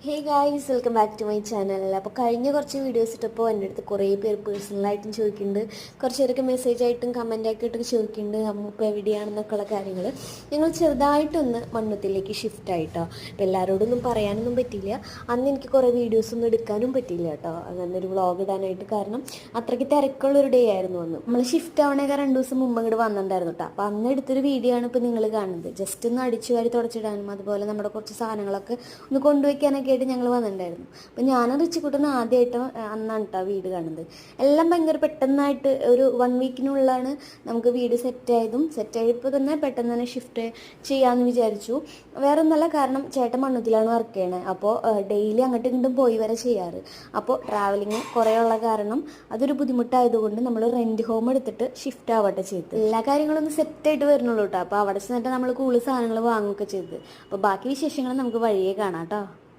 Hey guys, welcome back to my channel. അപ്പോൾ കഴിഞ്ഞ കുറച്ച് വീഡിയോസ് ഇട്ടപ്പോൾ എൻ്റെ അടുത്ത് കുറേ പേര് പേഴ്സണലായിട്ടും ചോദിക്കുന്നുണ്ട്, കുറച്ച് പേരൊക്കെ മെസ്സേജായിട്ടും കമൻറ്റാക്കിയിട്ടൊക്കെ ചോദിക്കുന്നുണ്ട് അമ്മ ഇപ്പോൾ എവിടെയാണെന്നൊക്കെയുള്ള കാര്യങ്ങൾ. ഞങ്ങൾ ചെറുതായിട്ടൊന്ന് മണ്ണുത്തിലേക്ക് ഷിഫ്റ്റ് ആയിട്ടോ. അപ്പോൾ എല്ലാവരോടൊന്നും പറയാനൊന്നും പറ്റിയില്ല. അന്ന് എനിക്ക് കുറേ വീഡിയോസൊന്നും എടുക്കാനും പറ്റിയില്ല കേട്ടോ, അങ്ങനെ ഒരു വ്ളോഗ് ഇടാനായിട്ട്. കാരണം അത്രയ്ക്ക് തിരക്കുള്ളൊരു ഡേ ആയിരുന്നു അന്ന്. നമ്മൾ ഷിഫ്റ്റ് ആവണേക്കാൾ 2 ദിവസം മുമ്പ് ഇങ്ങോട്ട് വന്നിട്ടുണ്ടായിരുന്നു കേട്ടോ. അപ്പോൾ അന്ന് എടുത്തൊരു വീഡിയോ ആണ് ഇപ്പോൾ നിങ്ങൾ കാണുന്നത്. ജസ്റ്റ് ഒന്ന് അടിച്ചു വാരി തുടച്ചിടാനും അതുപോലെ നമ്മുടെ കുറച്ച് സാധനങ്ങളൊക്കെ ഒന്ന് കൊണ്ടുവയ്ക്കാനൊക്കെ ആയിട്ട് ഞങ്ങൾ വന്നിട്ടുണ്ടായിരുന്നു. അപ്പം ഞാനും റിച്ചിക്കുട്ടനും ആദ്യമായിട്ട് അന്നാണ് കേട്ടോ വീട് കാണുന്നത്. എല്ലാം ഭയങ്കര പെട്ടെന്നായിട്ട് ഒരു 1 വീക്കിനുള്ളിലാണ് നമുക്ക് വീട് സെറ്റായപ്പോൾ തന്നെ പെട്ടെന്ന് തന്നെ ഷിഫ്റ്റ് ചെയ്യാമെന്ന് വിചാരിച്ചു. വേറെ ഒന്നല്ല, കാരണം ചേട്ടൻ മണ്ണുത്തിലാണ് വർക്ക് ചെയ്യണത്. അപ്പോൾ ഡെയിലി അങ്ങോട്ടും ഇങ്ങോട്ടും പോയി വരെ ചെയ്യാറ്. അപ്പോൾ ട്രാവലിങ് കുറേ ഉള്ള കാരണം അതൊരു ബുദ്ധിമുട്ടായതുകൊണ്ട് നമ്മൾ റെൻറ്റ് ഹോം എടുത്തിട്ട് ഷിഫ്റ്റ് ആവട്ടെ ചെയ്ത്. എല്ലാ കാര്യങ്ങളും ഒന്ന് സെറ്റായിട്ട് വരുന്നുള്ളൂ കേട്ടോ. അപ്പോൾ അവിടെ ചെന്നിട്ട് നമ്മൾ കൂടുതൽ സാധനങ്ങൾ വാങ്ങുകയൊക്കെ ചെയ്ത്. അപ്പോൾ ബാക്കി വിശേഷങ്ങൾ നമുക്ക് വഴിയേ കാണാം കേട്ടോ.